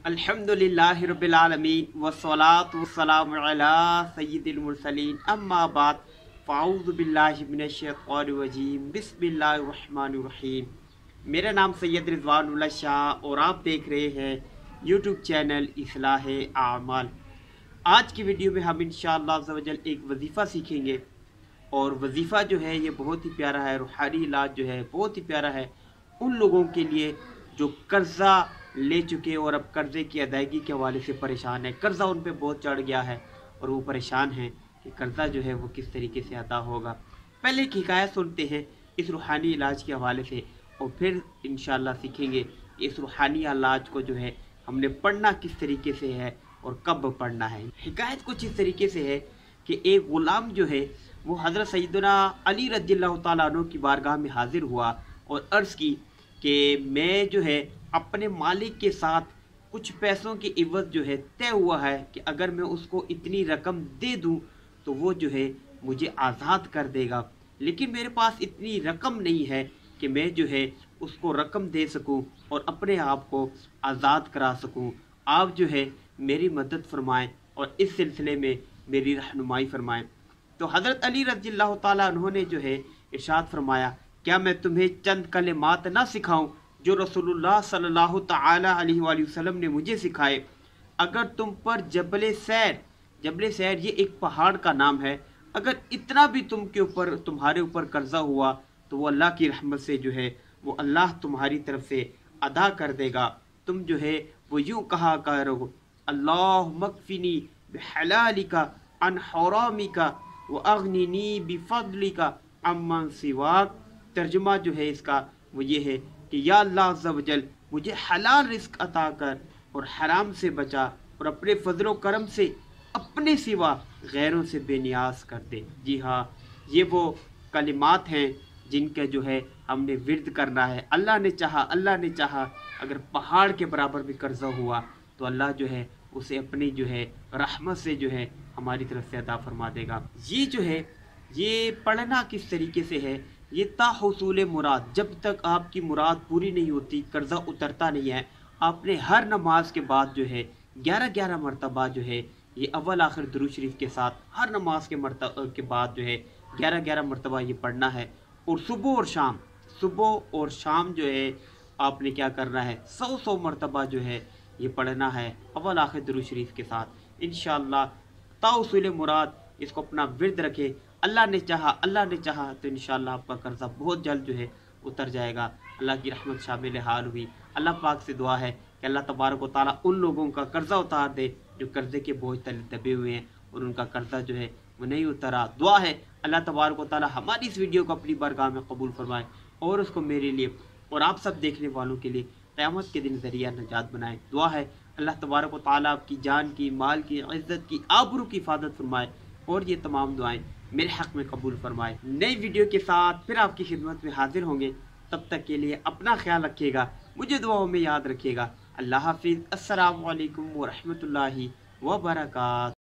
अल्हम्दुलिल्लाहि रब्बिल आलमीन वस्सलातु वस्सलामु अला सय्यिदिल मुरसलीन अम्मा बाद फ़अऊज़ु बिल्लाहि मिनश शैतानिर रजीम बिस्मिल्लाहिर रहमानिर रहीम। मेरा नाम सैयद रिज़वानुल्लाह शाह और आप देख रहे हैं यूट्यूब चैनल इस्लाह आमाल। आज की वीडियो में हम इंशाअल्लाह अज़्ज़ा वजल एक वजीफ़ा सीखेंगे और वजीफ़ा जो है ये बहुत ही प्यारा है। रूहानी इलाज जो है बहुत ही प्यारा है उन लोगों के लिए जो कर्ज़ा ले चुके और अब कर्ज़े की अदायगी के हवाले से परेशान है। कर्ज़ा उन पे बहुत चढ़ गया है और वो परेशान हैं कि कर्ज़ा जो है वो किस तरीके से अदा होगा। पहले एक हिकायत सुनते हैं इस रूहानी इलाज के हवाले से और फिर इंशाअल्लाह सीखेंगे कि इस रूहानी इलाज को जो है हमने पढ़ना किस तरीके से है और कब पढ़ना है। हिकायत कुछ इस तरीके से है कि एक ग़ुलाम जो है वो हज़रत सैयदना अली रज़ियल्लाहु ताला अन्हु की बारगाह में हाजिर हुआ और अर्ज़ की कि मैं जो है अपने मालिक के साथ कुछ पैसों की इवज़ जो है तय हुआ है कि अगर मैं उसको इतनी रकम दे दूं तो वो जो है मुझे आज़ाद कर देगा, लेकिन मेरे पास इतनी रकम नहीं है कि मैं जो है उसको रकम दे सकूं और अपने आप को आज़ाद करा सकूं। आप जो है मेरी मदद फरमाएं और इस सिलसिले में मेरी रहनुमाई फरमाएं। तो हज़रत अली रज़ियल्लाहु ताला अन्हु ने जो है इरशाद फरमाया, क्या मैं तुम्हें चंद कलिमात ना सिखाऊं जो रसूलुल्लाह सल्लल्लाहु ताला अलैहि वसल्लम ने मुझे सिखाए। अगर तुम पर जबल सैर ये एक पहाड़ का नाम है, अगर इतना भी तुम्हारे ऊपर कर्जा हुआ तो वो अल्लाह की रहमत से जो है वो अल्लाह तुम्हारी तरफ से अदा कर देगा। तुम जो है वो यूँ कहा करो, अल्लाहुम्मा मकफिनी बिहलालिका अन हरामिका व अगनिनी बिफदलिका अम्मन सिवाक। तर्जुमा जो है इसका वो ये है कि या अल्लाह अज़्ज़ा वजल मुझे हलाल रिस्क अता कर और हराम से बचा और अपने फजलो करम से अपने सिवा गैरों से बेनियाज कर दे। जी हाँ, ये वो कलिमात हैं जिनका जो है हमने विर्द करना है। अल्लाह ने चाहा अगर पहाड़ के बराबर भी कर्जा हुआ तो अल्लाह जो है उसे अपनी जो है रहमत से जो है हमारी तरफ से अदा फरमा देगा। ये जो है ये पढ़ना किस तरीके से है, ये ताहुसूल मुराद, जब तक आपकी मुराद पूरी नहीं होती कर्जा उतरता नहीं है। आपने हर नमाज के बाद जो है 11 मरतबा जो है ये अव्वल आखिर दुरूद शरीफ के साथ हर नमाज के बाद जो है 11 मरतबा ये पढ़ना है और सुबह और शाम जो है आपने क्या करना है 100 मरतबा जो है ये पढ़ना है अव्वल आखिर दुरूद शरीफ के साथ। इंशाअल्लाह ताहुसूल मुराद इसको अपना विर्द रखे। अल्लाह ने चाहा तो इंशाअल्लाह आपका कर्जा बहुत जल्द जो है उतर जाएगा। अल्लाह की रहमत शामिल हाल हुई। अल्लाह पाक से दुआ है कि अल्लाह तबारक व तआला उन लोगों का कर्जा उतार दे जो कर्जे के बोझ तले दबे हुए हैं और उनका कर्जा जो है वो नहीं उतरा। दुआ है अल्लाह तबारक व तआला हमारी इस वीडियो को अपनी बारगाह में कबूल फरमाए और उसको मेरे लिए और आप सब देखने वालों के लिए क़यामत के दिन ज़रिया नजात बनाए। दुआ है अल्लाह तबारक व तआला आपकी जान की, माल की, इज़्ज़त की, आबरू की हिफाजत फरमाए और ये तमाम दुआएं मेरे हक़ में कबूल फरमाए। नई वीडियो के साथ फिर आपकी खिदमत में हाजिर होंगे। तब तक के लिए अपना ख्याल रखिएगा, मुझे दुआओं में याद रखिएगा। अल्लाह हाफिज़। अस्सलामु अलैकुम व रहमतुल्लाहि व बरकातहू।